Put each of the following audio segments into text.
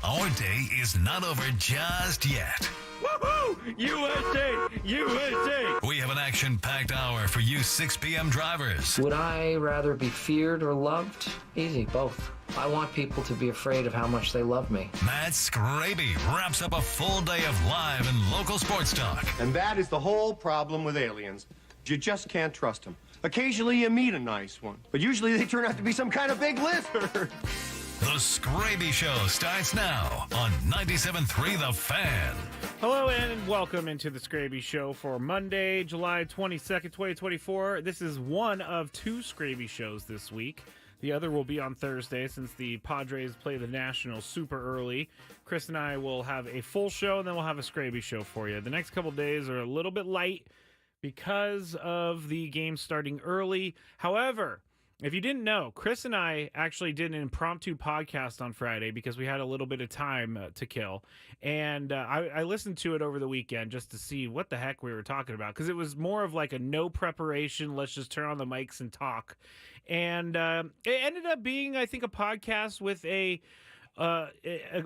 Our day is not over just yet. Woohoo! USA! USA! We have an action-packed hour for you 6 p.m. drivers. Would I rather be feared or loved? Easy, both. I want people to be afraid of how much they love me. Matt Skraby wraps up a full day of live and local sports talk. And that is the whole problem with aliens. You just can't trust them. Occasionally you meet a nice one, but usually they turn out to be some kind of big lizard. The Skraby Show starts now on 97.3 The Fan. Hello and welcome into the Skraby Show for Monday, July 22nd, 2024. This is one of two Skraby shows this week. The other will be on Thursday since the Padres play the Nationals super early. Chris and I will have a full show and then we'll have a Skraby Show for you. The next couple days are a little bit light because of the game starting early. However, if you didn't know, Chris and I actually did an impromptu podcast on Friday because we had a little bit of time to kill. And I listened to it over the weekend just to see what the heck we were talking about, because it was more of like a no preparation, let's just turn on the mics and talk. And it ended up being, I think, a podcast with a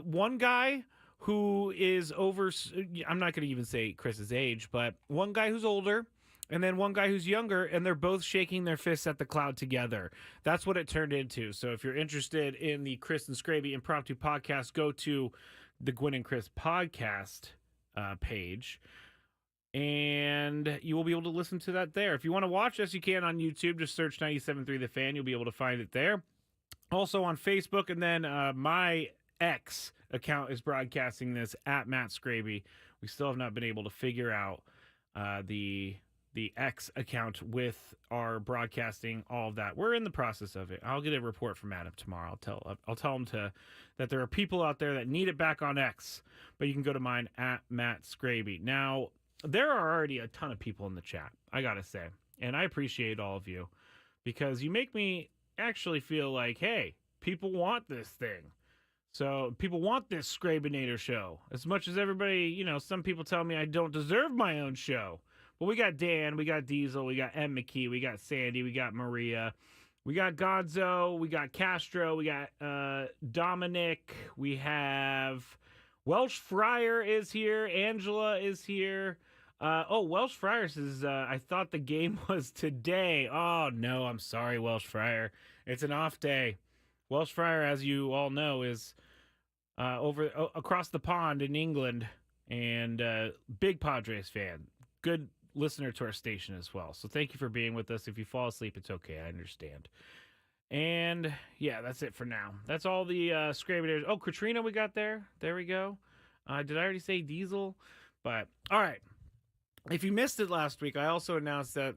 one guy who is over, I'm not going to even say Chris's age, but one guy who's older, and then one guy who's younger, and they're both shaking their fists at the cloud together. That's what it turned into. So if you're interested in the Chris and Skraby impromptu podcast, go to the Gwen and Chris podcast page, and you will be able to listen to that there. If you want to watch us, you can on YouTube. Just search 97.3 The Fan. You'll be able to find it there. Also on Facebook, and then my X account is broadcasting this at Matt Skraby. We still have not been able to figure out the X account with our broadcasting, all of that. We're in the process of it. I'll get a report from Adam tomorrow. I'll tell him that there are people out there that need it back on X, but you can go to mine at Matt Skraby. Now, there are already a ton of people in the chat, I gotta say, and I appreciate all of you because you make me actually feel like, hey, people want this thing. So people want this Skrabinator show as much as everybody, some people tell me I don't deserve my own show. Well, we got Dan, we got Diesel, we got M. McKee, we got Sandy, we got Maria, we got Gonzo, we got Castro, we got Dominic, we have Welsh Fryer is here, Angela is here. Welsh Fryer says, I thought the game was today. Oh, no, I'm sorry, Welsh Fryer. It's an off day. Welsh Fryer, as you all know, is across the pond in England, and big Padres fan. Good listener to our station as well. So thank you for being with us. If you fall asleep, it's okay. I understand. And yeah, that's it for now. That's all the Skrabinators. Oh, Katrina we got there. There we go. Did I already say Diesel? But all right. If you missed it last week, I also announced that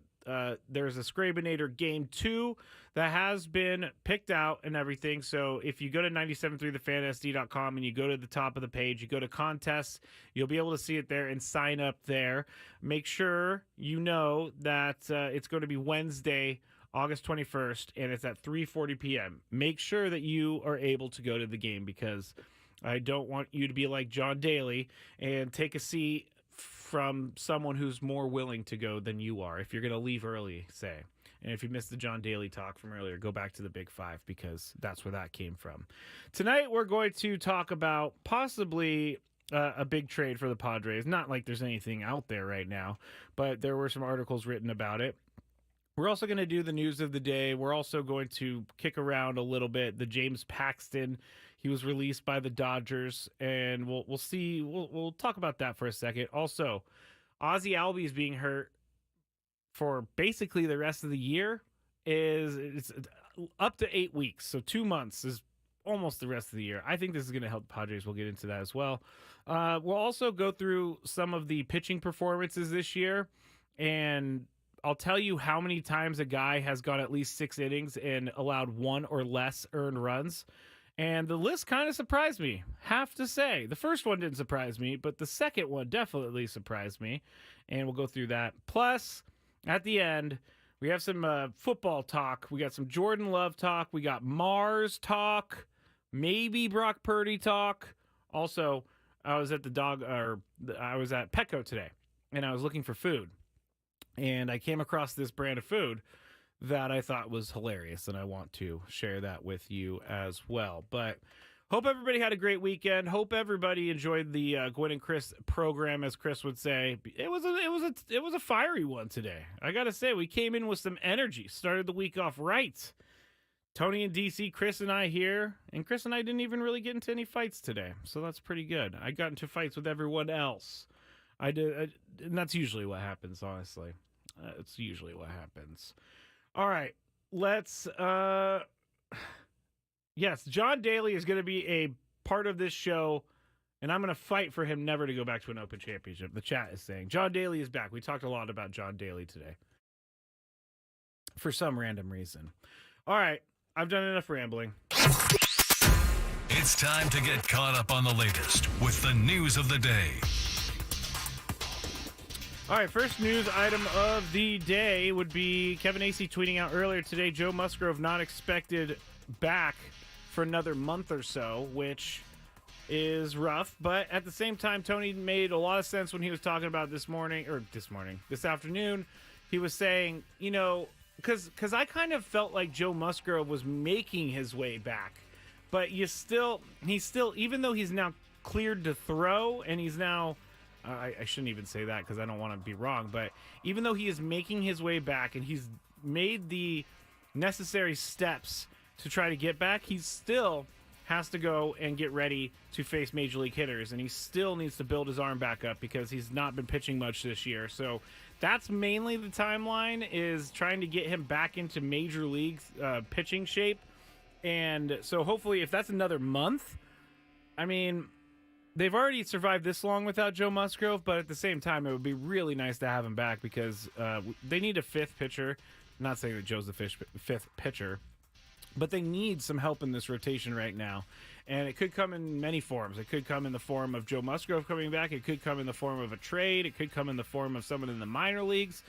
there's a Skrabinator Game 2 that has been picked out and everything. So if you go to 973thefansd.com and you go to the top of the page, you go to contests, you'll be able to see it there and sign up there. Make sure you know that it's going to be Wednesday, August 21st, and it's at 3:40 p.m. Make sure that you are able to go to the game because I don't want you to be like John Daly and take a seat from someone who's more willing to go than you are. If you're going to leave early, say. And if you missed the John Daly talk from earlier, go back to the Big Five because that's where that came from. Tonight, we're going to talk about possibly a big trade for the Padres. Not like there's anything out there right now, but there were some articles written about it. We're also going to do the news of the day. We're also going to kick around a little bit the James Paxton. He was released by the Dodgers, and we'll see. We'll talk about that for a second. Also, Ozzie Albies being hurt for basically the rest of the year it's up to 8 weeks, so 2 months is almost the rest of the year. I think this is going to help the Padres. We'll get into that as well. We'll also go through some of the pitching performances this year, and I'll tell you how many times a guy has gone at least 6 innings and allowed 1 or less earned runs. And the list kind of surprised me, have to say. The first one didn't surprise me, but the second one definitely surprised me. And we'll go through that. Plus, at the end, we have some football talk. We got some Jordan Love talk. We got Mars talk. Maybe Brock Purdy talk. Also, I was at Petco today, and I was looking for food. And I came across this brand of food that I thought was hilarious, and I want to share that with you as well. But Hope everybody had a great weekend. Hope everybody enjoyed the Gwen and Chris program, as Chris would say. It was a fiery one today. I gotta say, we came in with some energy. Started the week off right. Tony and DC, Chris and I here, and Chris and I didn't even really get into any fights today, so that's pretty good. I got into fights with everyone else. I did, and that's usually what happens. Honestly, it's usually what happens. All right, let's. Yes, John Daly is going to be a part of this show, and I'm going to fight for him never to go back to an Open Championship. The chat is saying John Daly is back. We talked a lot about John Daly today for some random reason. All right, I've done enough rambling. It's time to get caught up on the latest with the news of the day. All right, first news item of the day would be Kevin Acee tweeting out earlier today, Joe Musgrove not expected back for another month or so, which is rough. But at the same time, Tony made a lot of sense when he was talking about this afternoon. He was saying, you know, because I kind of felt like Joe Musgrove was making his way back. But he's still, even though he's now cleared to throw, and he's now, I shouldn't even say that because I don't want to be wrong, but even though he is making his way back and he's made the necessary steps to try to get back, he still has to go and get ready to face major league hitters, and he still needs to build his arm back up because he's not been pitching much this year. So that's mainly the timeline, is trying to get him back into major league pitching shape. And so hopefully, if that's another month, I mean, they've already survived this long without Joe Musgrove, but at the same time, it would be really nice to have him back because they need a fifth pitcher. I'm not saying that Joe's the fifth pitcher, but they need some help in this rotation right now. And it could come in many forms. It could come in the form of Joe Musgrove coming back. It could come in the form of a trade. It could come in the form of someone in the minor leagues.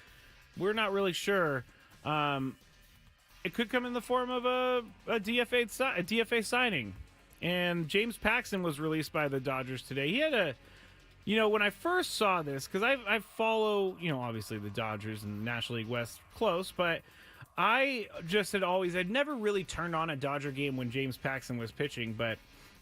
We're not really sure. It could come in the form of a DFA signing. And James Paxton was released by the Dodgers today. He had when I first saw this, because I follow, obviously the Dodgers and National League West close, but I just I'd never really turned on a Dodger game when James Paxton was pitching, but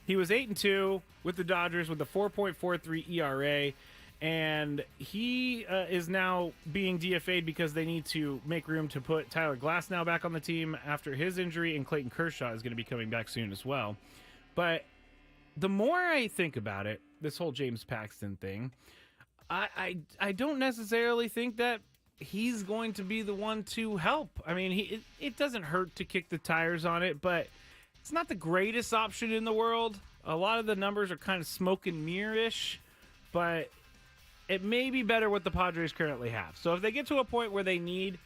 he was 8-2 with the Dodgers with a 4.43 ERA, and he is now being DFA'd because they need to make room to put Tyler Glasnow back on the team after his injury, and Clayton Kershaw is going to be coming back soon as well. But the more I think about it, this whole James Paxton thing, I don't necessarily think that he's going to be the one to help. I mean, it doesn't hurt to kick the tires on it, but it's not the greatest option in the world. A lot of the numbers are kind of smoke and mirror-ish, but it may be better what the Padres currently have. So if they get to a point where they need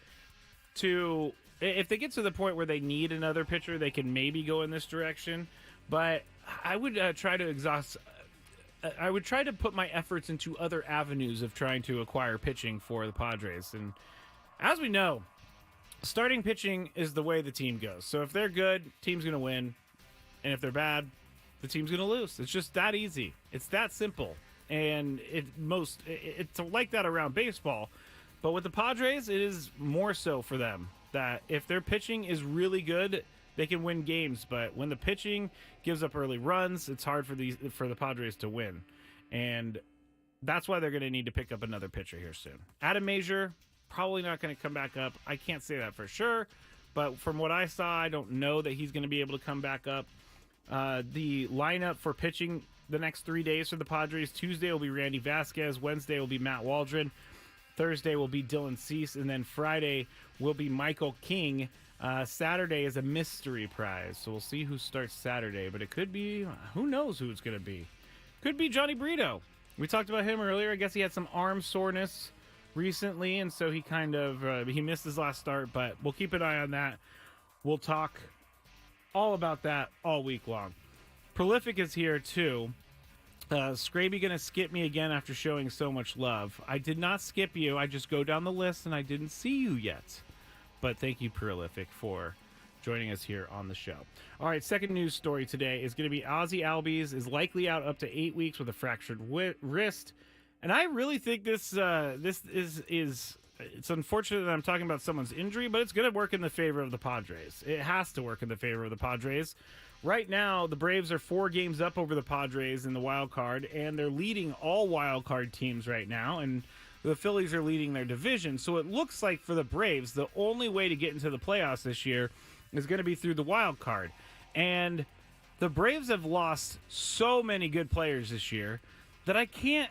another pitcher, they can maybe go in this direction. But I would try to put my efforts into other avenues of trying to acquire pitching for the Padres. And as we know, starting pitching is the way the team goes. So if they're good, team's going to win. And if they're bad, the team's going to lose. It's just that easy. It's that simple. And it's like that around baseball. But with the Padres, it is more so for them that if their pitching is really good, they can win games. But when the pitching gives up early runs, it's hard for the Padres to win. And that's why they're going to need to pick up another pitcher here soon. Adam Major, probably not going to come back up. I can't say that for sure. But from what I saw, I don't know that he's going to be able to come back up. The lineup for pitching the next 3 days for the Padres: Tuesday will be Randy Vasquez, Wednesday will be Matt Waldron, Thursday will be Dylan Cease, and then Friday will be Michael King. Saturday is a mystery prize, so we'll see who starts Saturday, but it could be, who knows who it's going to be. Could be Johnny Brito. We talked about him earlier. I guess he had some arm soreness recently, and so he he missed his last start, but we'll keep an eye on that. We'll talk all about that all week long. Prolific is here too. Skraby gonna skip me again after showing so much love. I did not skip you. I just go down the list and I didn't see you yet. But thank you, Prolific, for joining us here on the show. All right, second news story today is going to be Ozzy Albies is likely out up to 8 weeks with a fractured wrist. And I really think this is it's unfortunate that I'm talking about someone's injury, but it's going to work in the favor of the Padres. It has to work in the favor of the Padres. Right now, the Braves are 4 games up over the Padres in the wild card, and they're leading all wild card teams right now, and the Phillies are leading their division. So it looks like for the Braves, the only way to get into the playoffs this year is going to be through the wild card. And the Braves have lost so many good players this year that I can't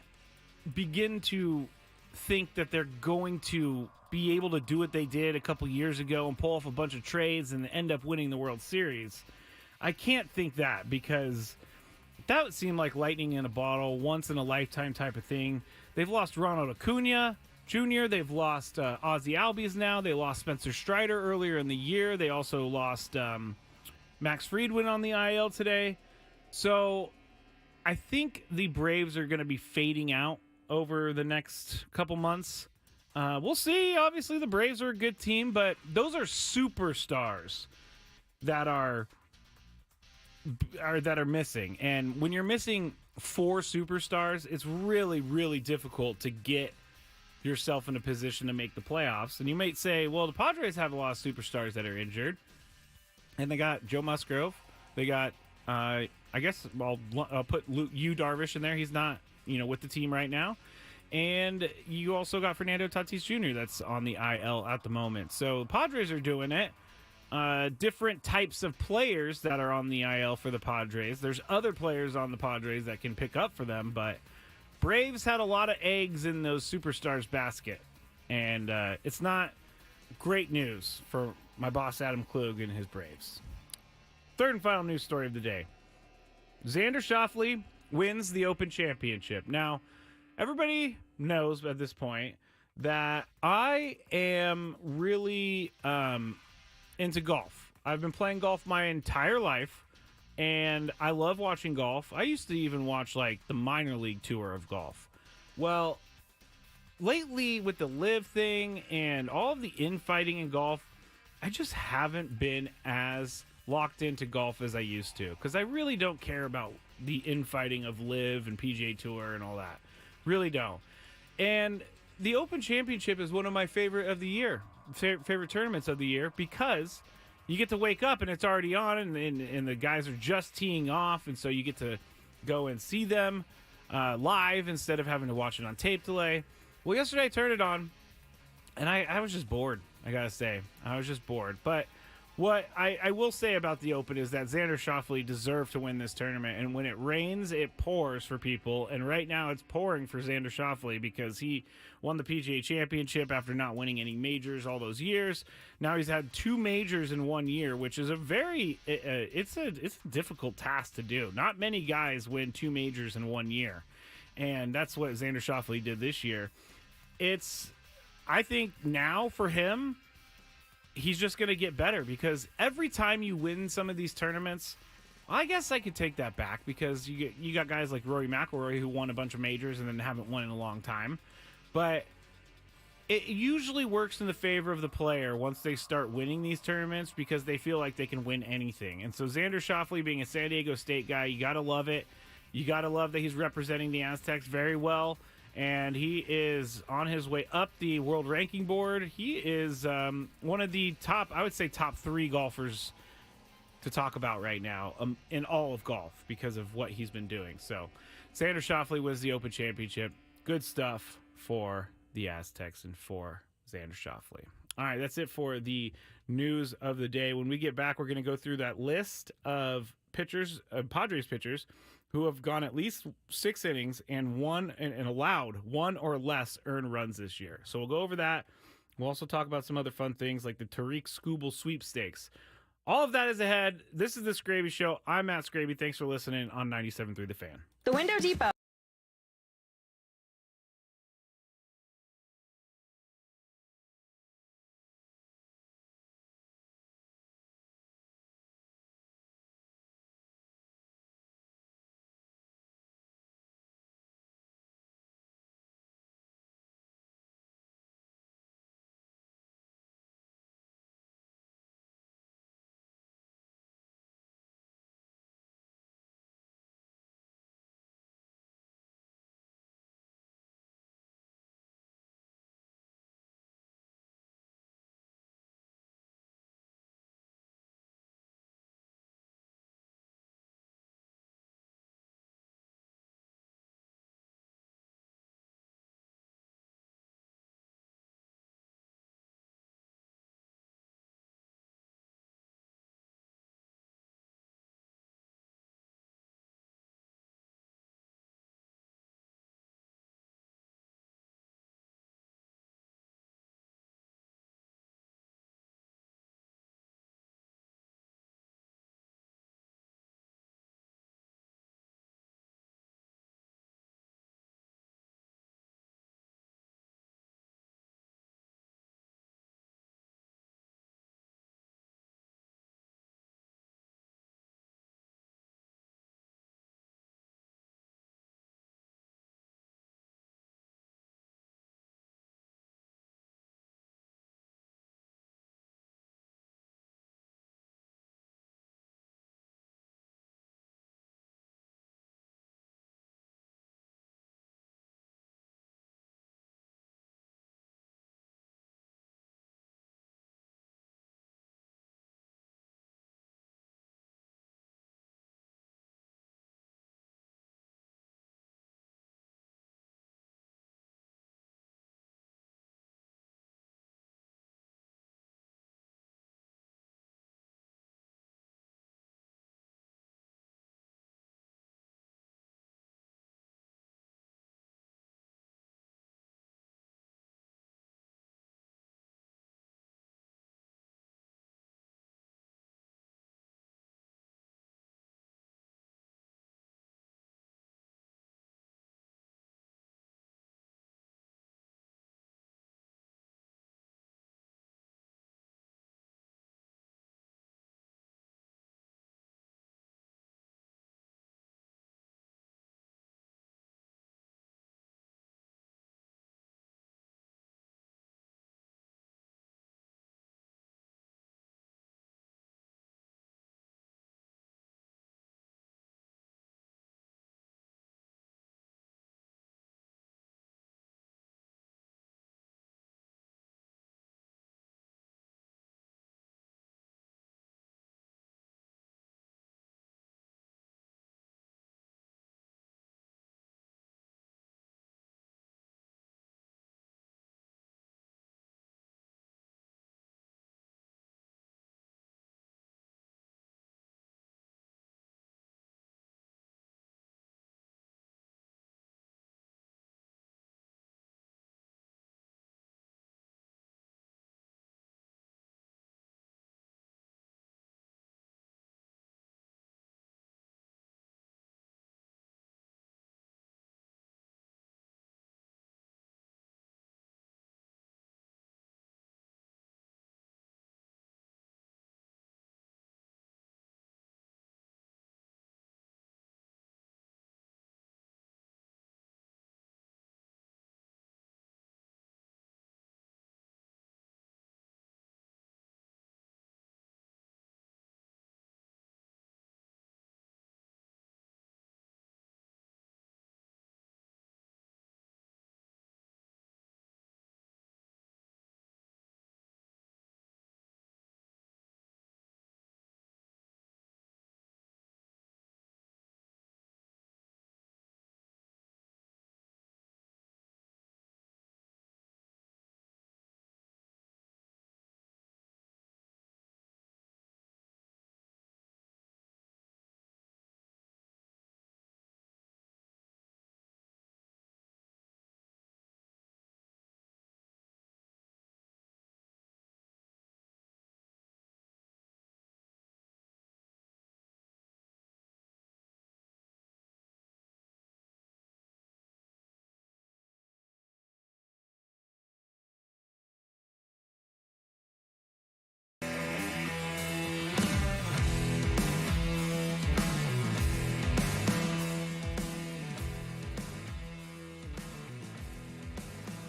begin to think that they're going to be able to do what they did a couple years ago and pull off a bunch of trades and end up winning the World Series. I can't think that, because that would seem like lightning in a bottle, once in a lifetime type of thing. They've lost Ronald Acuna Jr. They've lost Ozzie Albies now. They lost Spencer Strider earlier in the year. They also lost Max Fried went on the IL today. So I think the Braves are going to be fading out over the next couple months. We'll see. Obviously, the Braves are a good team, but those are superstars that are missing. And when you're missing 4 superstars, it's really, really difficult to get yourself in a position to make the playoffs. And you might say, well, the Padres have a lot of superstars that are injured. And they got Joe Musgrove. They got, I guess, well, I'll put Yu Darvish in there. He's not, with the team right now. And you also got Fernando Tatis Jr. that's on the IL at the moment. So the Padres are doing it. Different types of players that are on the IL for the Padres. There's other players on the Padres that can pick up for them, but Braves had a lot of eggs in those superstars basket. And it's not great news for my boss Adam Klug and his Braves. Third and final news story of the day. Xander Schauffele wins the Open Championship. Now, everybody knows at this point that I am really into golf. I've been playing golf my entire life, and I love watching golf. I used to even watch the minor league tour of golf. Well, lately with the live thing and all of the infighting in golf, I just haven't been as locked into golf as I used to, because I really don't care about the infighting of live and PGA Tour and all that. Really don't. And the Open Championship is one of my favorite of the year, favorite tournaments of the year, because you get to wake up and it's already on, and the guys are just teeing off, and so you get to go and see them live instead of having to watch it on tape delay. Well, yesterday I turned it on, and I was just bored, I gotta say. I was just bored. But what I will say about the Open is that Xander Schauffele deserved to win this tournament, and when it rains, it pours for people, and right now it's pouring for Xander Schauffele because he won the PGA Championship after not winning any majors all those years. Now he's had 2 majors in 1 year, which is it's a difficult task to do. Not many guys win 2 majors in 1 year, and that's what Xander Schauffele did this year. I think now for him, he's just going to get better, because every time you win some of these tournaments, I guess I could take that back, because you got guys like Rory McIlroy who won a bunch of majors and then haven't won in a long time. But it usually works in the favor of the player once they start winning these tournaments, because they feel like they can win anything. And so Xander Schauffele, being a San Diego State guy, you got to love it. You got to love that he's representing the Aztecs very well. And he is on his way up the world ranking board. He is one of the top 3 golfers to talk about right now in all of golf, because of what he's been doing. So Xander Schauffele wins the Open Championship. Good stuff for the Aztecs and for Xander Schauffele. All right, that's it for the news of the day. When we get back, we're going to go through that list of pitchers, Padres pitchers, who have gone at least 6 innings and allowed 1 or less earned runs this year. So we'll go over that. We'll also talk about some other fun things like the Tariq Skubal sweepstakes. All of that is ahead. This is the Skraby Show. I'm Matt Skraby. Thanks for listening on 97.3 The Fan. The Window Depot.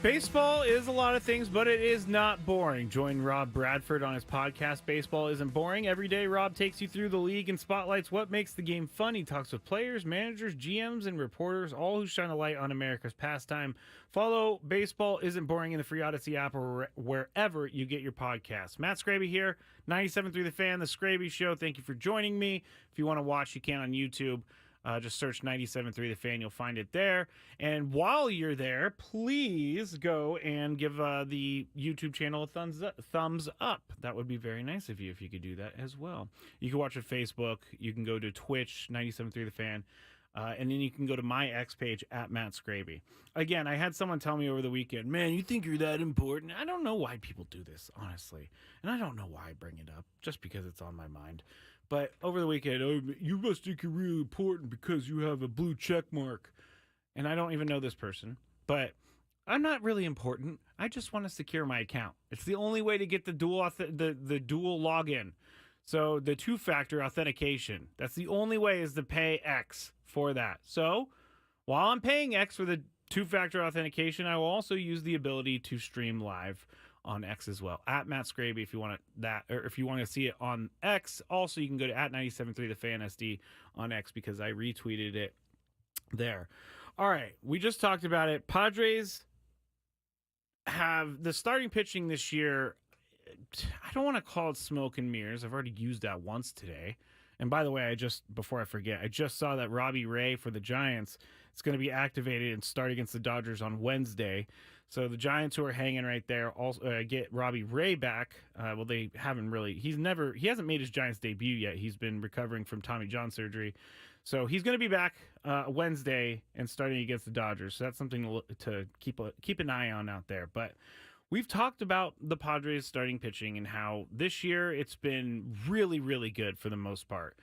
Baseball is a lot of things, but it is not boring. Join Rob Bradford on his podcast, Baseball Isn't Boring. Every day, Rob takes you through the league and spotlights what makes the game fun. He talks with players, managers, GMs, and reporters, all who shine a light on America's pastime. Follow Baseball Isn't Boring in the free Odyssey app or wherever you get your podcasts. Matt Skraby here, 97.3 The Fan, The Skraby Show. Thank you for joining me. If you want to watch, you can on YouTube. Just search 97.3 The Fan. You'll find it there. And while you're there, please go and give the YouTube channel a thumbs up. That would be very nice of you if you could do that as well. You can watch it Facebook. You can go to Twitch, 97.3 The Fan. And then you can go to my X page at Matt Skraby. Again, I had someone tell me over the weekend, man, you think you're that important? I don't know why people do this, honestly. And I don't know why I bring it up, just because it's on my mind. But over the weekend, oh, you must think you're really important because you have a blue check mark. And I don't even know this person. But I'm not really important. I just want to secure my account. It's the only way to get the dual login. So the two-factor authentication. That's the only way, is to pay X for that. So while I'm paying X for the two-factor authentication, I will also use the ability to stream live on X as well. At Matt Skraby if you want that, or if you want to see it on X. Also, you can go to at 97.3 The Fan SD on X because I retweeted it there. All right, we just talked about it. Padres have the starting pitching this year. I don't want to call it smoke and mirrors. I've already used that once today. And by the way, before I forget, I just saw that Robbie Ray for the Giants is going to be activated and start against the Dodgers on Wednesday. So the Giants, who are hanging right there, also get Robbie Ray back. Well, they haven't really. He hasn't made his Giants debut yet. He's been recovering from Tommy John surgery. So he's going to be back Wednesday and starting against the Dodgers. So that's something to keep an eye on out there. But we've talked about the Padres starting pitching and how this year it's been really, really good for the most part.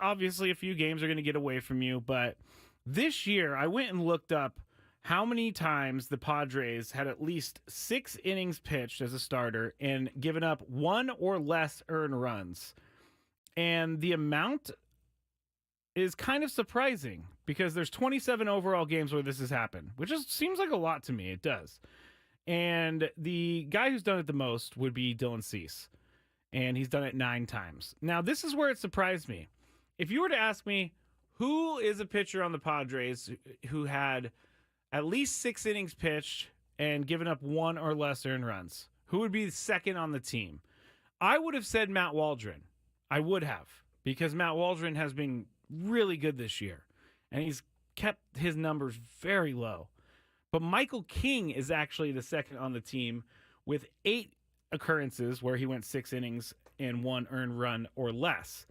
Obviously, a few games are going to get away from you, but this year I went and looked up how many times the Padres had at least 6 innings pitched as a starter and given up 1 or less earned runs. And the amount is kind of surprising because there's 27 overall games where this has happened, which seems like a lot to me. It does. And the guy who's done it the most would be Dylan Cease. And he's done it 9 times. Now, this is where it surprised me. If you were to ask me, who is a pitcher on the Padres who had at least 6 innings pitched and given up 1 or less earned runs, who would be second on the team? I would have said Matt Waldron. I would have, because Matt Waldron has been really good this year, and he's kept his numbers very low. But Michael King is actually the second on the team with 8 occurrences where he went 6 innings and 1 earned run or less.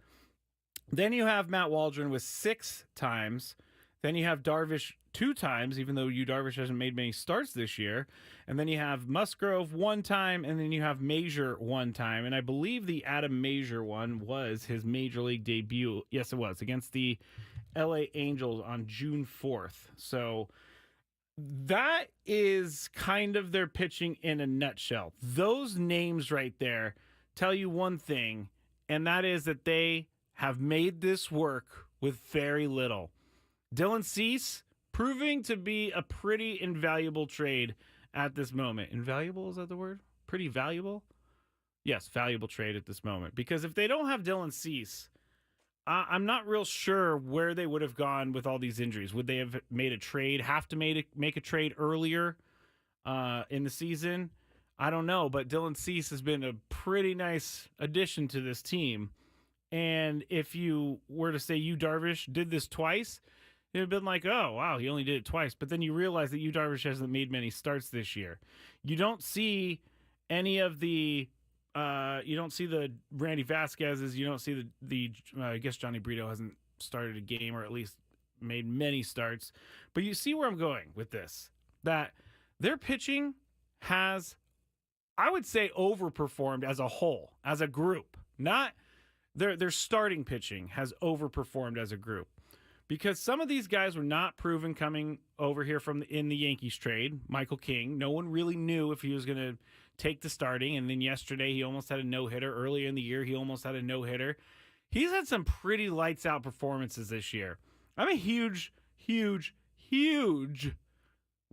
Then you have Matt Waldron with 6 times. Then you have Darvish 2 times, even though Darvish hasn't made many starts this year. And then you have Musgrove 1 time, and then you have Major 1 time. And I believe the Adam Major one was his major league debut. Yes, it was, against the LA Angels on June 4th. So that is kind of their pitching in a nutshell. Those names right there tell you one thing, and that is that they have made this work with very little. Dylan Cease proving to be a pretty invaluable trade at this moment. Invaluable, is that the word? Pretty valuable? Yes, valuable trade at this moment. Because if they don't have Dylan Cease, I'm not real sure where they would have gone with all these injuries. Would they have made a trade, have to make a trade earlier in the season? I don't know, but Dylan Cease has been a pretty nice addition to this team. And if you were to say Darvish did this twice, it would have been like, oh, wow, he only did it twice. But then you realize that Darvish hasn't made many starts this year. You don't see any of the you don't see the Randy Vasquez's. You don't see the I guess Johnny Brito hasn't started a game or at least made many starts. But you see where I'm going with this. That their pitching has, I would say, overperformed as a whole, as a group. Not their starting pitching has overperformed as a group. Because some of these guys were not proven coming over here in the Yankees trade. Michael King, no one really knew if he was going to take the starting. And then yesterday, he almost had a no-hitter. Earlier in the year, he almost had a no-hitter. He's had some pretty lights-out performances this year. I'm a huge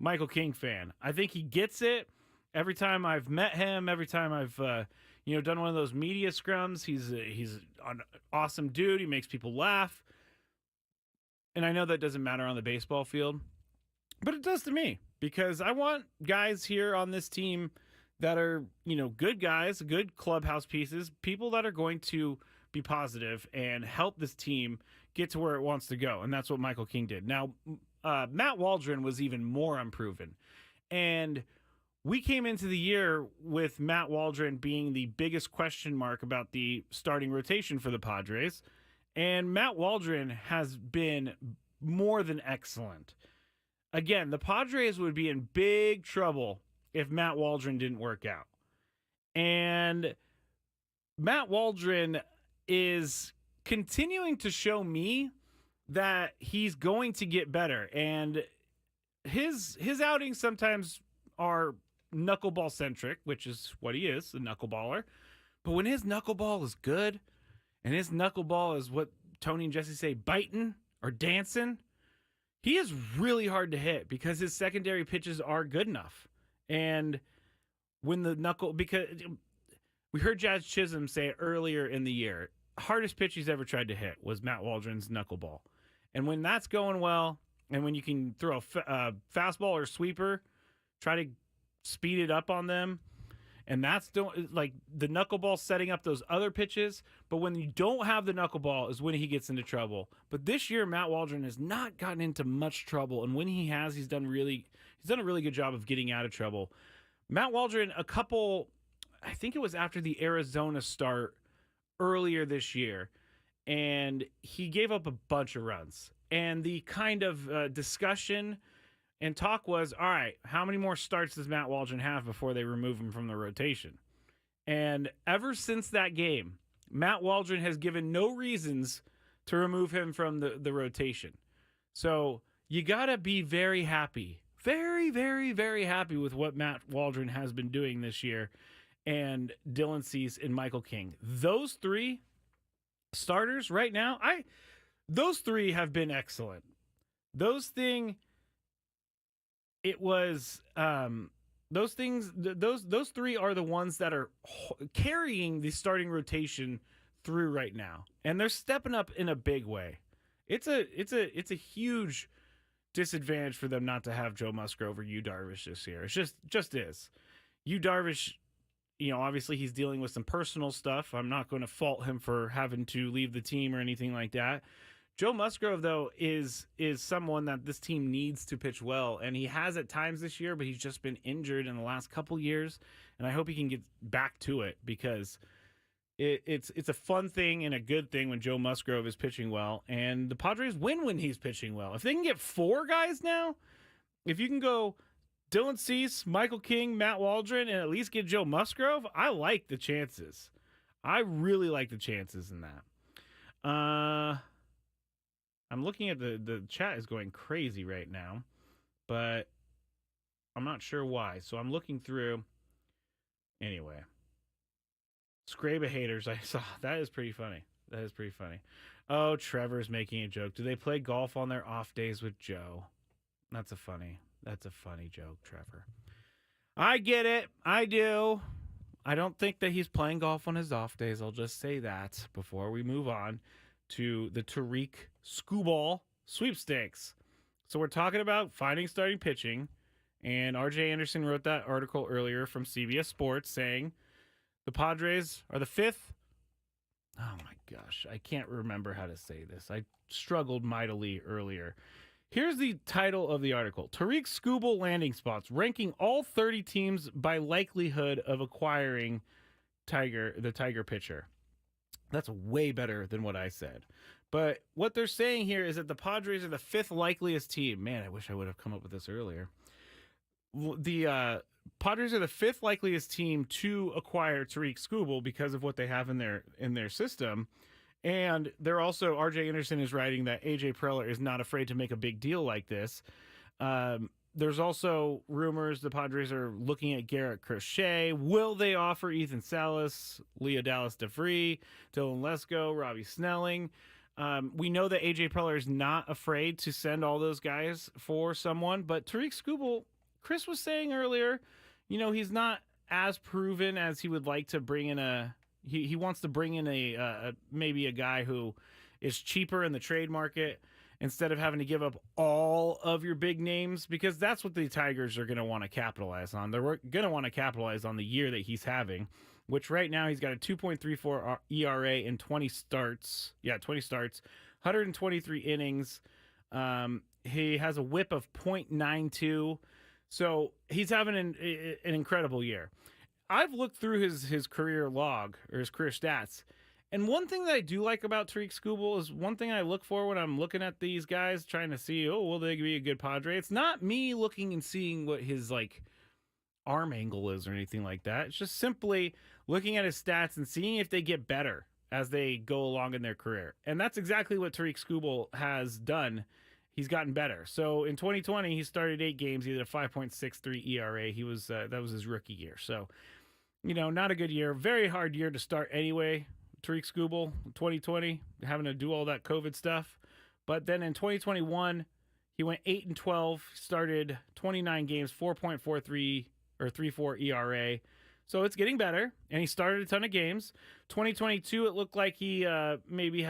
Michael King fan. I think he gets it. Every time I've met him, every time I've done one of those media scrums, he's an awesome dude. He makes people laugh. And I know that doesn't matter on the baseball field, but it does to me because I want guys here on this team that are, good guys, good clubhouse pieces, people that are going to be positive and help this team get to where it wants to go. And that's what Michael King did. Now, Matt Waldron was even more unproven. And we came into the year with Matt Waldron being the biggest question mark about the starting rotation for the Padres. And Matt Waldron has been more than excellent. Again, the Padres would be in big trouble if Matt Waldron didn't work out. And Matt Waldron is continuing to show me that he's going to get better. And his outings sometimes are knuckleball centric, which is what he is, a knuckleballer. But when his knuckleball is good, and his knuckleball is what Tony and Jesse say, biting or dancing, he is really hard to hit because his secondary pitches are good enough. And when because we heard Jazz Chisholm say earlier in the year, hardest pitch he's ever tried to hit was Matt Waldron's knuckleball. And when that's going well, and when you can throw a fastball or sweeper, try to speed it up on them, and that's like the knuckleball setting up those other pitches. But when you don't have the knuckleball is when he gets into trouble. But this year, Matt Waldron has not gotten into much trouble, and when he has, he's done a really good job of getting out of trouble. Matt Waldron, I think it was after the Arizona start earlier this year, and he gave up a bunch of runs. And the kind of discussion and talk was, all right, how many more starts does Matt Waldron have before they remove him from the rotation? And ever since that game, Matt Waldron has given no reasons to remove him from the rotation. So you got to be very happy, very, very, very happy with what Matt Waldron has been doing this year, and Dylan Cease and Michael King. Those three starters right now, those three have been excellent. Those three are the ones that are carrying the starting rotation through right now, and they're stepping up in a big way. It's a huge disadvantage for them not to have Joe Musgrove or Yu Darvish this year. It's just is. Yu Darvish, obviously he's dealing with some personal stuff. I'm not going to fault him for having to leave the team or anything like that. Joe Musgrove, though, is someone that this team needs to pitch well, and he has at times this year, but he's just been injured in the last couple years, and I hope he can get back to it because it's a fun thing and a good thing when Joe Musgrove is pitching well, and the Padres win when he's pitching well. If they can get four guys now, if you can go Dylan Cease, Michael King, Matt Waldron, and at least get Joe Musgrove, I like the chances. I really like the chances in that. I'm looking at the chat is going crazy right now, but I'm not sure why. So I'm looking through. Anyway, Skraby haters, I saw. That is pretty funny. Oh, Trevor's making a joke. Do they play golf on their off days with Joe? That's a funny joke, Trevor. I get it. I do. I don't think that he's playing golf on his off days. I'll just say that before we move on to the Tariq Skubal sweepstakes. So we're talking about finding starting pitching, and RJ Anderson wrote that article earlier from CBS Sports saying the Padres are the fifth. Oh my gosh, I can't remember how to say this. I struggled mightily earlier. Here's the title of the article. Tariq Skubal landing spots, ranking all 30 teams by likelihood of acquiring the Tiger pitcher. That's way better than what I said. But what they're saying here is that the Padres are the fifth likeliest team. Man, I wish I would have come up with this earlier. The Padres are the fifth likeliest team to acquire Tariq Skubal because of what they have in their system. And they're also, RJ Anderson is writing that AJ Preller is not afraid to make a big deal like this. There's also rumors the Padres are looking at Garrett Crochet. Will they offer Ethan Salas, Leo Dallas DeVree, Dylan Lesko, Robbie Snelling? We know that AJ Preller is not afraid to send all those guys for someone, but Tariq Skubal, Chris was saying earlier, he's not as proven as he would like to bring in he wants to bring in maybe a guy who is cheaper in the trade market instead of having to give up all of your big names, because that's what the Tigers are going to want to capitalize on. They're going to want to capitalize on the year that he's having, which right now he's got a 2.34 ERA in 20 starts. Yeah, 20 starts, 123 innings. He has a whip of .92. So he's having an incredible year. I've looked through his career log or his career stats, and one thing that I do like about Tariq Skubal is one thing I look for when I'm looking at these guys, trying to see, will they be a good Padre? It's not me looking and seeing what his arm angle is or anything like that. It's just simply looking at his stats and seeing if they get better as they go along in their career. And that's exactly what Tariq Skubal has done. He's gotten better. So in 2020, he started 8 games. He had a 5.63 ERA. He was that was his rookie year. So, not a good year. Very hard year to start anyway. Tariq Skubal, 2020, having to do all that COVID stuff. But then in 2021, he went 8-12, started 29 games, 4.43 or 3.4 ERA. So it's getting better, and he started a ton of games. 2022, it looked like he maybe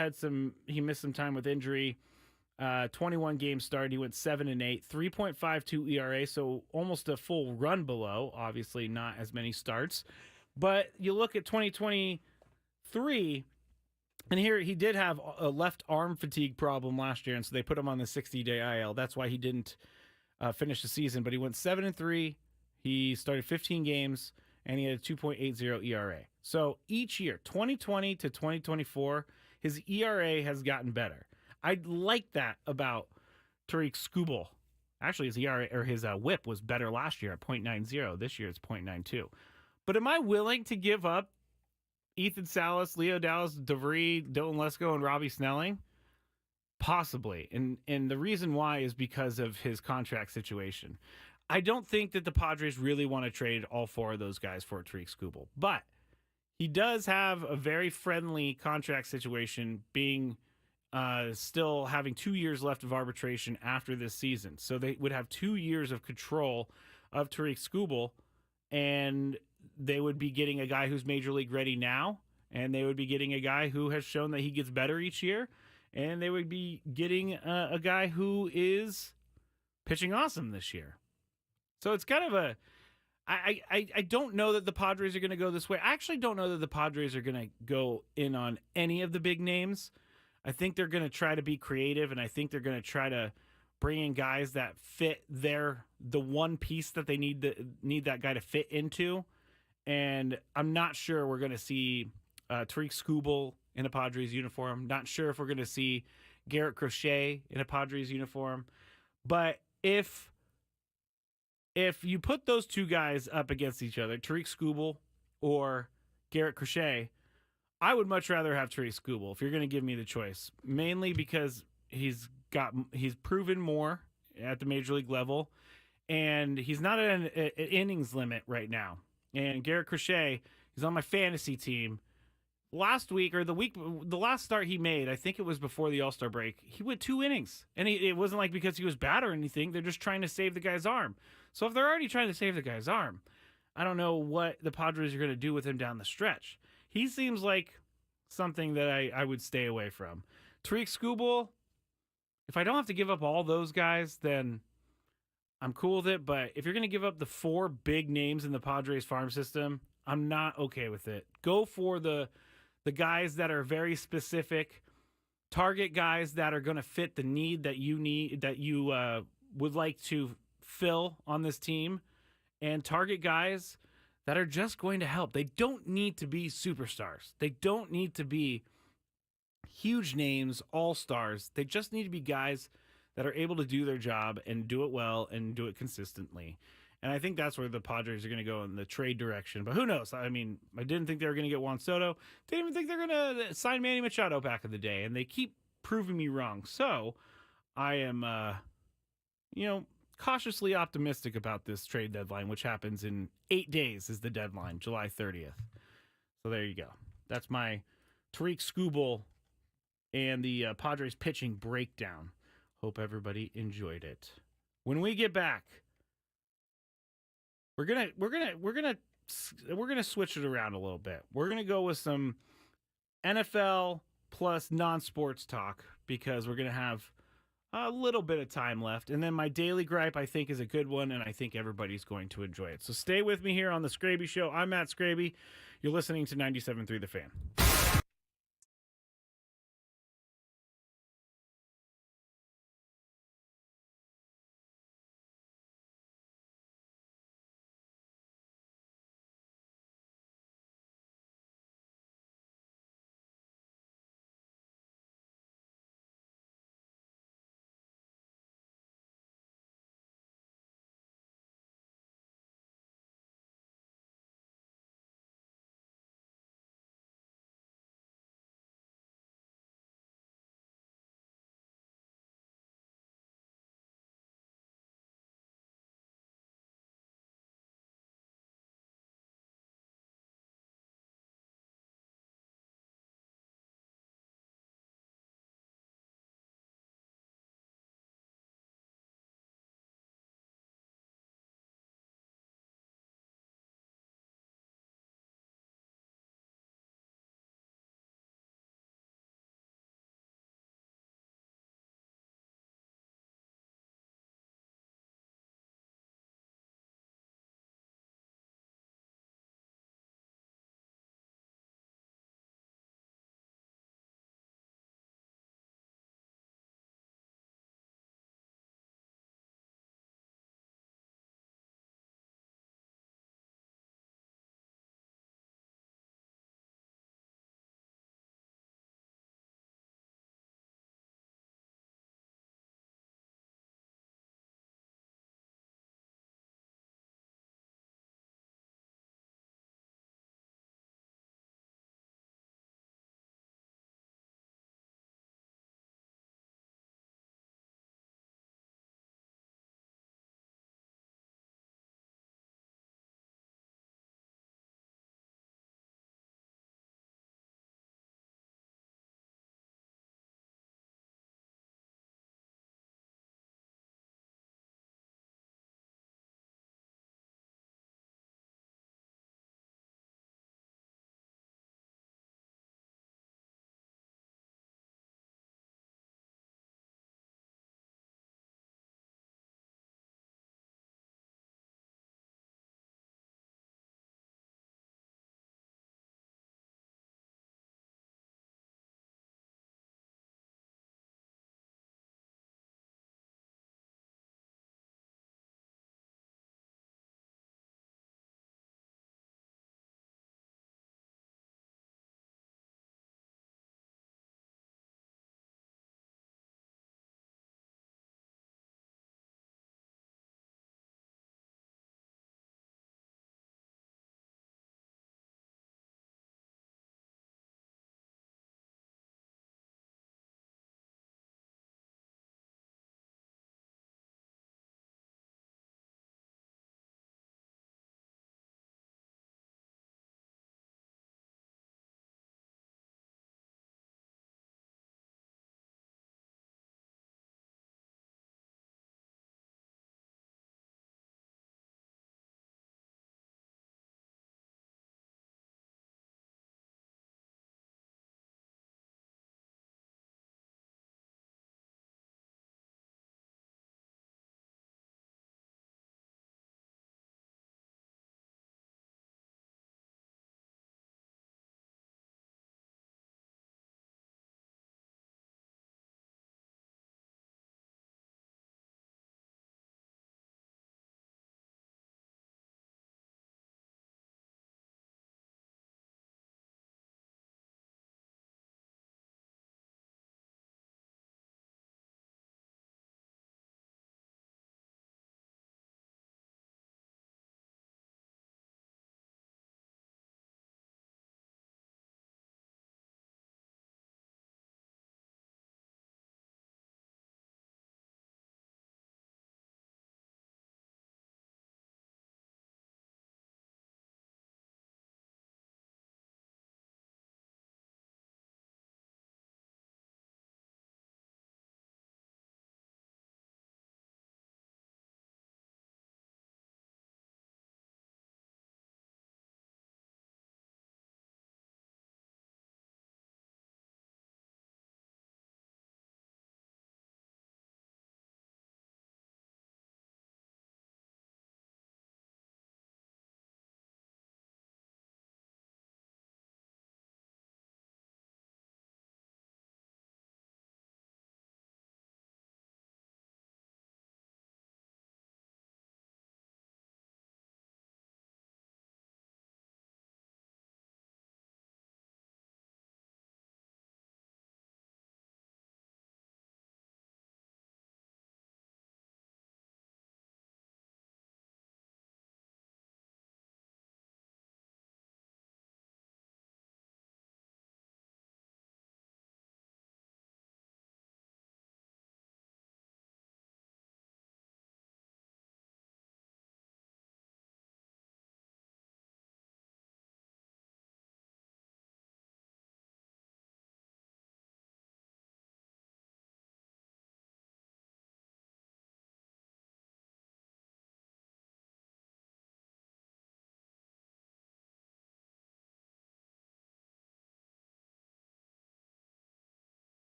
he missed some time with injury. 21 games started. He went 7-8, 3.52 ERA, so almost a full run below. Obviously, not as many starts. But you look at 2023, and here he did have a left arm fatigue problem last year, and so they put him on the 60-day IL. That's why he didn't finish the season. But he went 7-3. He started 15 games, and he had a 2.80 ERA. So each year, 2020 to 2024, his ERA has gotten better. I like that about Tariq Skubal. Actually, his ERA or his WHIP was better last year at .90. This year it's .92. But am I willing to give up Ethan Salas, Leo Dallas, DeVry, Dylan Lesko, and Robbie Snelling? Possibly. And the reason why is because of his contract situation. I don't think that the Padres really want to trade all 4 of those guys for Tariq Skubal. But he does have a very friendly contract situation, being still having 2 years left of arbitration after this season. So they would have 2 years of control of Tariq Skubal, and they would be getting a guy who's major league ready now, and they would be getting a guy who has shown that he gets better each year, and they would be getting a guy who is pitching awesome this year. So it's kind of I don't know that the Padres are going to go this way. I actually don't know that the Padres are going to go in on any of the big names. I think they're going to try to be creative, and I think they're going to try to bring in guys that fit the one piece that they need that guy to fit into. And I'm not sure we're going to see Tariq Skubal in a Padres uniform. Not sure if we're going to see Garrett Crochet in a Padres uniform. But if you put those two guys up against each other, Tariq Skubal or Garrett Crochet, I would much rather have Tariq Skubal if you're going to give me the choice, mainly because he's proven more at the major league level, and he's not at an innings limit right now. And Garrett Crochet, he's on my fantasy team. Last week or the last start he made, I think it was before the All-Star break, he went 2 innings. And it wasn't like because he was bad or anything. They're just trying to save the guy's arm. So if they're already trying to save the guy's arm, I don't know what the Padres are going to do with him down the stretch. He seems like something that I would stay away from. Tariq Skubal, if I don't have to give up all those guys, then I'm cool with it. But if you're going to give up the 4 big names in the Padres farm system, I'm not okay with it. Go for the guys that are very specific. Target guys that are going to fit the need that you would like to fill on this team, and target guys that are just going to help. They don't need to be superstars. They don't need to be huge names, all-stars. They just need to be guys that are able to do their job and do it well and do it consistently. And I think that's where the Padres are going to go in the trade direction. But who knows? I mean, I didn't think they were going to get Juan Soto. Didn't even think they're going to sign Manny Machado back in the day. And they keep proving me wrong. So I am, cautiously optimistic about this trade deadline, which happens in 8 days is the deadline, July 30th. So there you go. That's my Tariq Skubal and the Padres pitching breakdown. Hope everybody enjoyed it. When we get back, we're gonna switch it around a little bit. We're gonna go with some NFL plus non-sports talk because we're gonna have a little bit of time left. And then my daily gripe, I think, is a good one, and I think everybody's going to enjoy it. So stay with me here on the Skraby Show. I'm Matt Skraby. You're listening to 97.3 The Fan.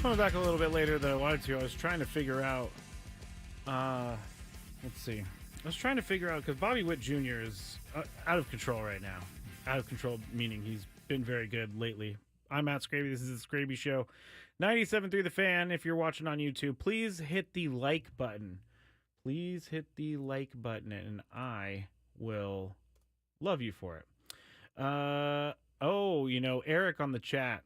Coming back a little bit later than I wanted to. I was trying to figure out. Let's see. I was trying to figure out because Bobby Witt Jr. is out of control right now. Out of control meaning he's been very good lately. I'm Matt Skraby. This is the Skraby Show. 97.3 The Fan. If you're watching on YouTube, please hit the like button. Please hit the like button, and I will love you for it. Eric on the chat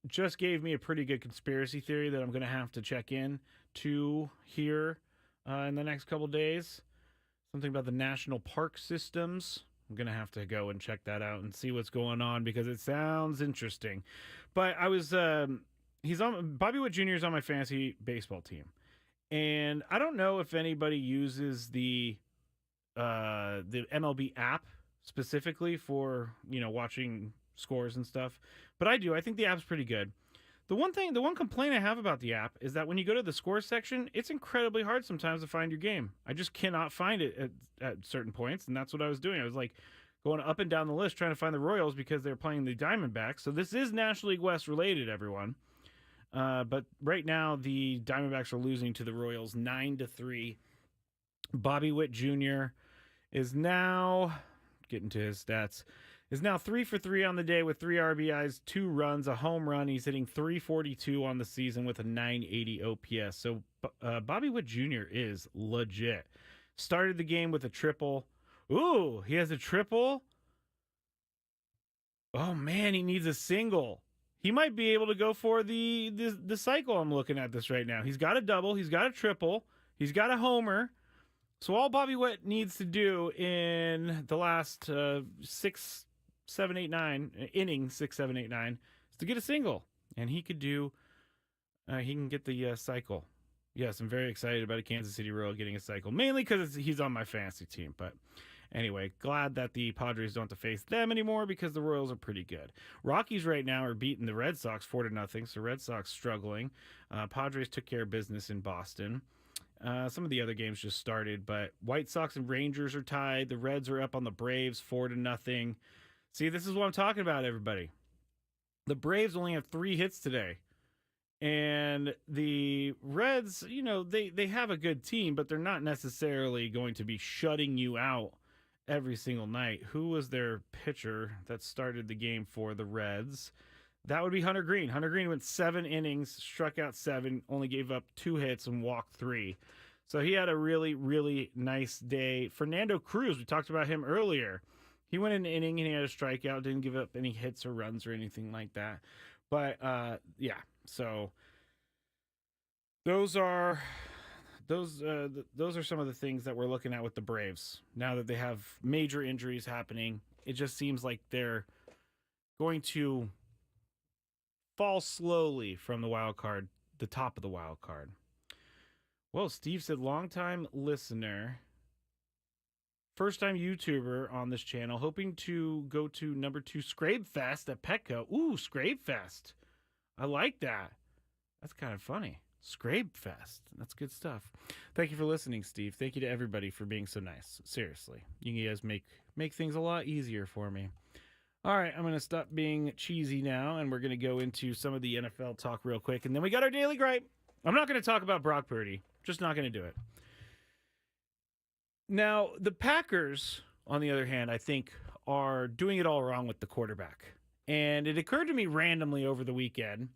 just gave me a pretty good conspiracy theory that I'm going to have to check in to here in the next couple days. Something about the national park systems. I'm going to have to go and check that out and see what's going on because it sounds interesting. But I was, Bobby Witt Jr. is on my fantasy baseball team. And I don't know if anybody uses the MLB app specifically for, watching scores and stuff. But I do. I think the app's pretty good. The one complaint I have about the app is that when you go to the scores section, it's incredibly hard sometimes to find your game. I just cannot find it at certain points, and that's what I was doing. I was like going up and down the list trying to find the Royals because they're playing the Diamondbacks. So this is National League West related, everyone. But right now the Diamondbacks are losing to the Royals 9-3. Bobby Witt Jr. is now getting to his stats. Is now 3 for 3 on the day with 3 RBIs, 2 runs, a home run. He's hitting .342 on the season with a .980 OPS. So Bobby Witt Jr. is legit. Started the game with a triple. Ooh, he has a triple. Oh man, he needs a single. He might be able to go for the cycle. I'm looking at this right now. He's got a double. He's got a triple. He's got a homer. So all Bobby Witt needs to do in the last 6, 7, 8, 9 innings, 6, 7, 8, 9 is to get a single, and he could do. He can get the cycle. Yes, I'm very excited about a Kansas City Royal getting a cycle, mainly because he's on my fantasy team. But anyway, glad that the Padres don't have to face them anymore because the Royals are pretty good. Rockies right now are beating the Red Sox 4-0, so Red Sox struggling. Padres took care of business in Boston. Some of the other games just started, but White Sox and Rangers are tied. The Reds are up on the Braves 4-0. See, this is what I'm talking about, everybody. The Braves only have 3 hits today. And the Reds, they have a good team, but they're not necessarily going to be shutting you out every single night. Who was their pitcher that started the game for the Reds? That would be Hunter Green. Hunter Green went 7 innings, struck out 7, only gave up 2 hits and walked 3. So he had a really, really nice day. Fernando Cruz, we talked about him earlier. He went an inning and he had a strikeout, didn't give up any hits or runs or anything like that. But yeah, so those are some of the things that we're looking at with the Braves. Now that they have major injuries happening, it just seems like they're going to fall slowly from the wild card, the top of the wild card. Well, Steve said, long-time listener, first-time YouTuber on this channel, hoping to go to number 2 Skrabe Fest at Petco. Ooh, Skrabe Fest. I like that. That's kind of funny. Skrabe Fest. That's good stuff. Thank you for listening, Steve. Thank you to everybody for being so nice. Seriously. You guys make things a lot easier for me. All right, I'm going to stop being cheesy now, and we're going to go into some of the NFL talk real quick, and then we got our daily gripe. I'm not going to talk about Brock Purdy. Just not going to do it. Now, the Packers, on the other hand, I think, are doing it all wrong with the quarterback. And it occurred to me randomly over the weekend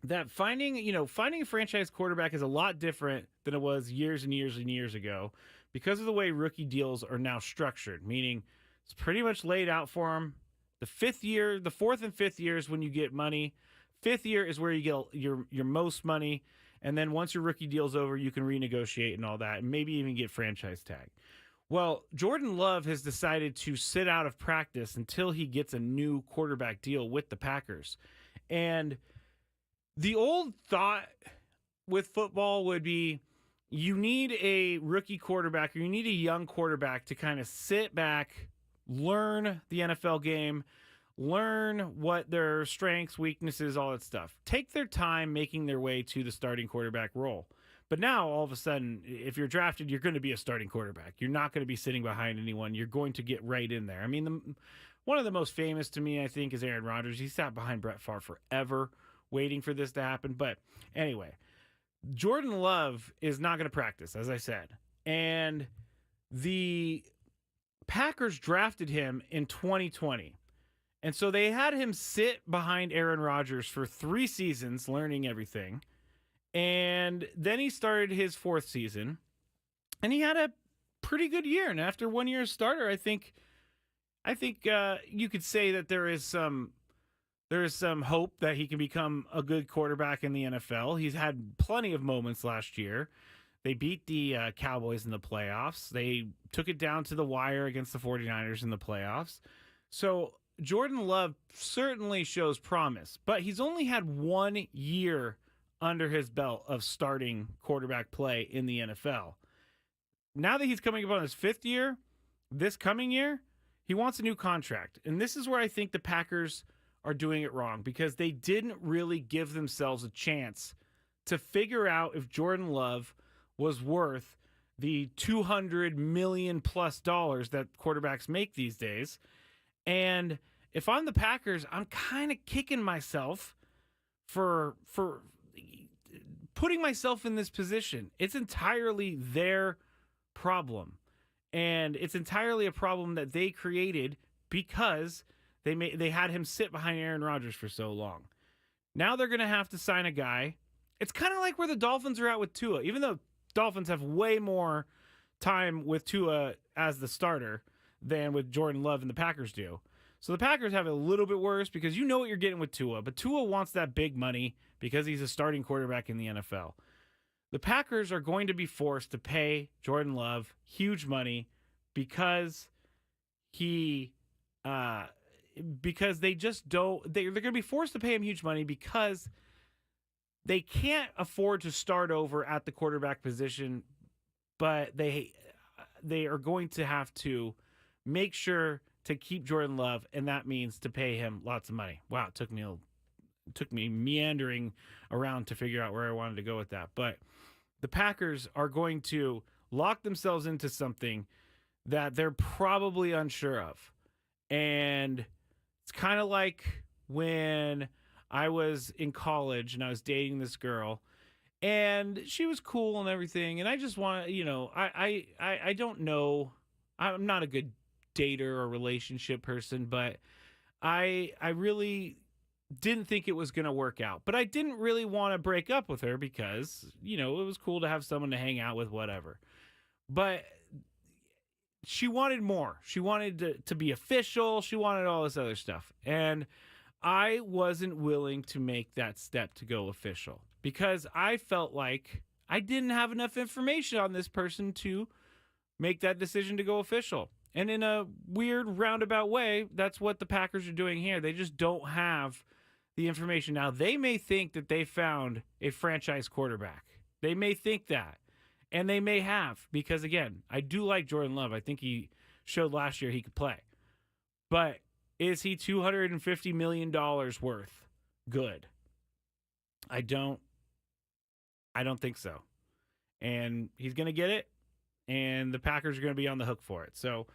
that finding a franchise quarterback is a lot different than it was years and years and years ago because of the way rookie deals are now structured, meaning it's pretty much laid out for them. The 4th and 5th year is when you get money. 5th year is where you get your most money. And then once your rookie deal's over, you can renegotiate and all that, and maybe even get franchise tag. Well, Jordan Love has decided to sit out of practice until he gets a new quarterback deal with the Packers. And the old thought with football would be you need a rookie quarterback or you need a young quarterback to kind of sit back, learn the NFL game, learn what their strengths, weaknesses, all that stuff. Take their time making their way to the starting quarterback role. But now, all of a sudden, if you're drafted, you're going to be a starting quarterback. You're not going to be sitting behind anyone. You're going to get right in there. I mean, one of the most famous to me, I think, is Aaron Rodgers. He sat behind Brett Favre forever waiting for this to happen. But anyway, Jordan Love is not going to practice, as I said. And the Packers drafted him in 2020. And so they had him sit behind Aaron Rodgers for 3 seasons, learning everything. And then he started his 4th season, and he had a pretty good year. And after 1 year as starter, I think you could say that there is some hope that he can become a good quarterback in the NFL. He's had plenty of moments last year. They beat the Cowboys in the playoffs. They took it down to the wire against the 49ers in the playoffs. So Jordan Love certainly shows promise, but he's only had 1 year under his belt of starting quarterback play in the NFL. Now that he's coming up on his 5th year, this coming year, he wants a new contract. And this is where I think the Packers are doing it wrong, because they didn't really give themselves a chance to figure out if Jordan Love was worth the $200 million plus that quarterbacks make these days. And if I'm the Packers, I'm kind of kicking myself for putting myself in this position. It's entirely their problem. And it's entirely a problem that they created because they had him sit behind Aaron Rodgers for so long. Now they're going to have to sign a guy. It's kind of like where the Dolphins are at with Tua. Even though Dolphins have way more time with Tua as the starter than with Jordan Love and the Packers do. So the Packers have it a little bit worse because you know what you're getting with Tua. But Tua wants that big money because he's a starting quarterback in the NFL. The Packers are going to be forced to pay Jordan Love huge money because because they just don't. They're going to be forced to pay him huge money because they can't afford to start over at the quarterback position, but they are going to have to make sure to keep Jordan Love, and that means to pay him lots of money. Wow, it took me meandering around to figure out where I wanted to go with that. But the Packers are going to lock themselves into something that they're probably unsure of. And it's kind of like when I was in college and I was dating this girl, and she was cool and everything. And I just want to, I don't know. I'm not a good dater or relationship person, but I really didn't think it was going to work out. But I didn't really want to break up with her because, it was cool to have someone to hang out with, whatever. But she wanted more. She wanted to be official. She wanted all this other stuff. And I wasn't willing to make that step to go official because I felt like I didn't have enough information on this person to make that decision to go official. And in a weird roundabout way, that's what the Packers are doing here. They just don't have the information. Now, they may think that they found a franchise quarterback. They may think that. And they may have, because again, I do like Jordan Love. I think he showed last year he could play. But is he $250 million worth good? I don't think so. And he's going to get it, and the Packers are going to be on the hook for it. So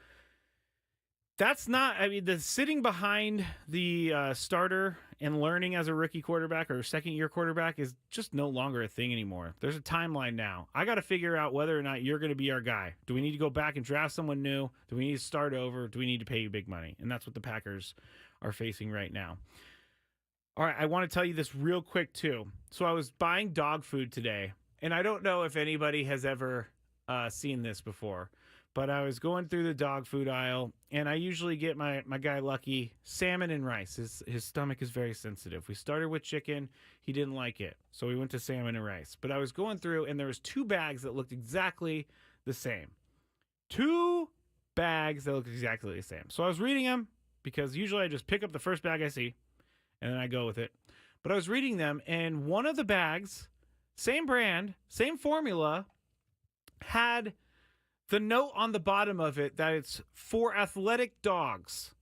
that's not, the sitting behind the starter and learning as a rookie quarterback or second-year quarterback is just no longer a thing anymore. There's a timeline now. I got to figure out whether or not you're going to be our guy. Do we need to go back and draft someone new? Do we need to start over? Do we need to pay you big money? And that's what the Packers are facing right now. All right, I want to tell you this real quick, too. So I was buying dog food today, and I don't know if anybody has ever seen this before, but I was going through the dog food aisle, and I usually get my guy Lucky salmon and rice. His stomach is very sensitive. We started with chicken. He didn't like it, so we went to salmon and rice. But I was going through, and there was 2 bags that looked exactly the same. 2 bags that looked exactly the same. So I was reading them, because usually I just pick up the first bag I see, and then I go with it. But I was reading them, and one of the bags, same brand, same formula, had the note on the bottom of it that it's for athletic dogs.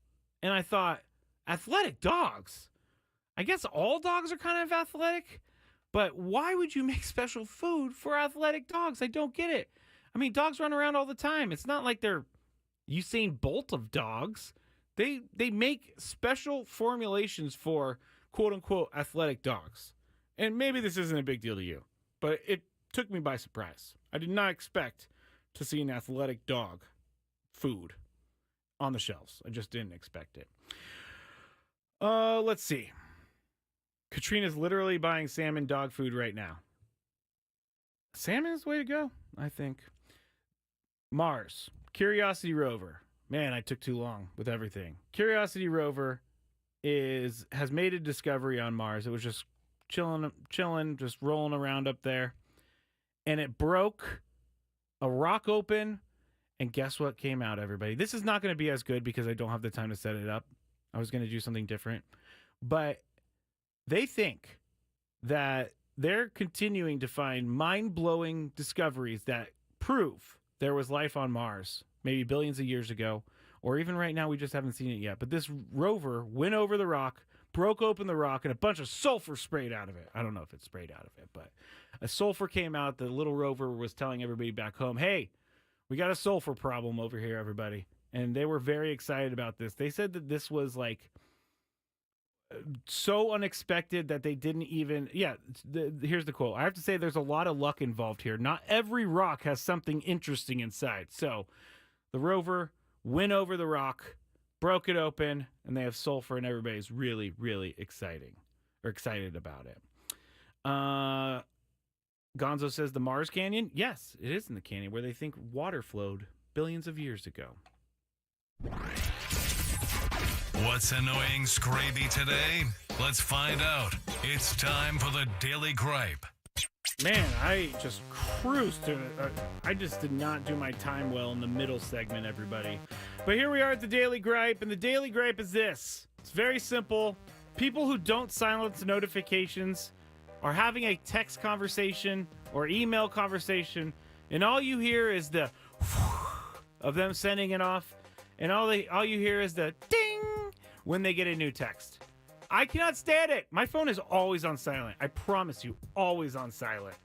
And I thought, athletic dogs? I guess all dogs are kind of athletic, but why would you make special food for athletic dogs? I don't get it. I mean, dogs run around all the time. It's not like they're Usain Bolt of dogs. They make special formulations for quote-unquote athletic dogs. And maybe this isn't a big deal to you, but it took me by surprise. I did not expect to see an athletic dog food on the shelves. I just didn't expect it. Let's see. Katrina's literally buying salmon dog food right now. Salmon is the way to go, I think. Mars. Curiosity rover. Man, I took too long with everything. Curiosity rover has made a discovery on Mars. It was just chilling, just rolling around up there. And it broke a rock open. And guess what came out, everybody? This is not going to be as good because I don't have the time to set it up. I was going to do something different. But they think that they're continuing to find mind-blowing discoveries that prove there was life on Mars, maybe billions of years ago, or even right now we just haven't seen it yet. But this rover went over the rock, broke open the rock, and a bunch of sulfur sprayed out of it. I don't know if it sprayed out of it, but a sulfur came out. The little rover was telling everybody back home, hey, we got a sulfur problem over here, everybody. And they were very excited about this. They said that this was like so unexpected that they didn't even... Yeah, here's the quote. I have to say there's a lot of luck involved here. Not every rock has something interesting inside. So the rover went over the rock, broke it open, and they have sulfur, and everybody's really, really excited about it. Gonzo says the Mars Canyon. Yes, it is in the canyon where they think water flowed billions of years ago. What's annoying Skraby today? Let's find out. It's time for the Daily Gripe. Man, I just cruised to it. I just did not do my time well in the middle segment, everybody. But here we are at the Daily Gripe, and the Daily Gripe is this. It's very simple. People who don't silence notifications are having a text conversation or email conversation, and all you hear is the of them sending it off, and all you hear is the ding when they get a new text. I cannot stand it. My phone is always on silent. I promise you, always on silent.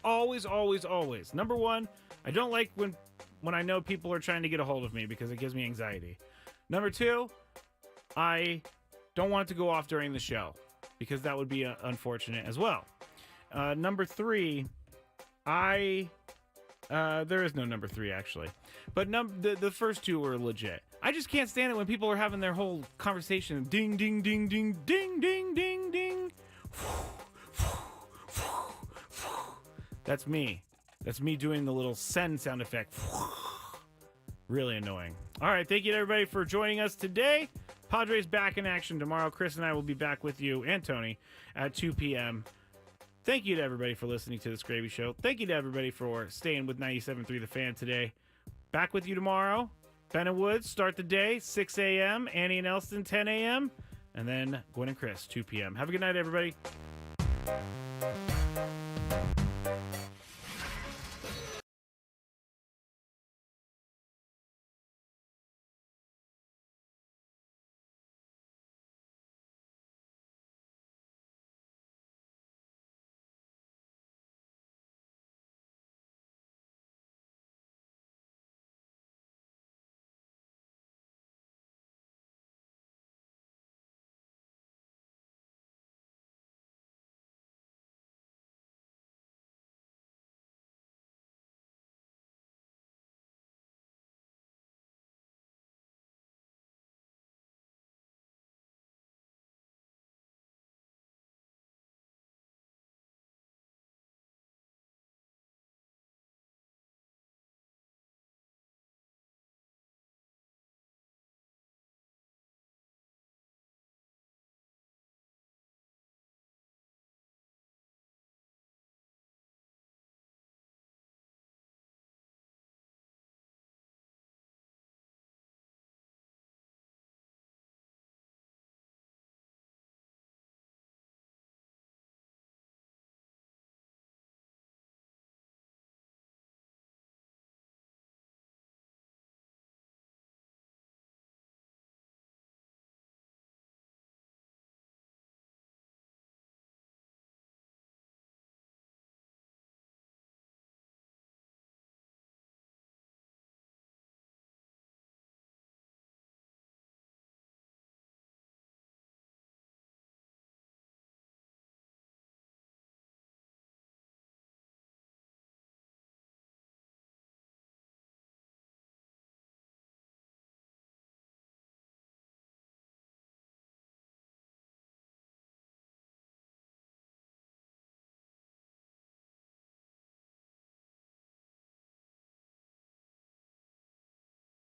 Always, always, always. Number one, I don't like when I know people are trying to get a hold of me because it gives me anxiety. Number two, I don't want it to go off during the show because that would be unfortunate as well. Number three, there is no number three actually, but the first two were legit. I just can't stand it when people are having their whole conversation. Ding, ding, ding, ding, ding, ding, ding, ding. That's me. That's me doing the little send sound effect. Really annoying. All right, thank you to everybody for joining us today. Padres back in action tomorrow. Chris and I will be back with you and Tony at 2 p.m. Thank you to everybody for listening to the Skraby Show. Thank you to everybody for staying with 97.3 The Fan today. Back with you tomorrow. Ben and Woods start the day, 6 a.m. Annie and Elston, 10 a.m. And then Gwen and Chris, 2 p.m. Have a good night, everybody.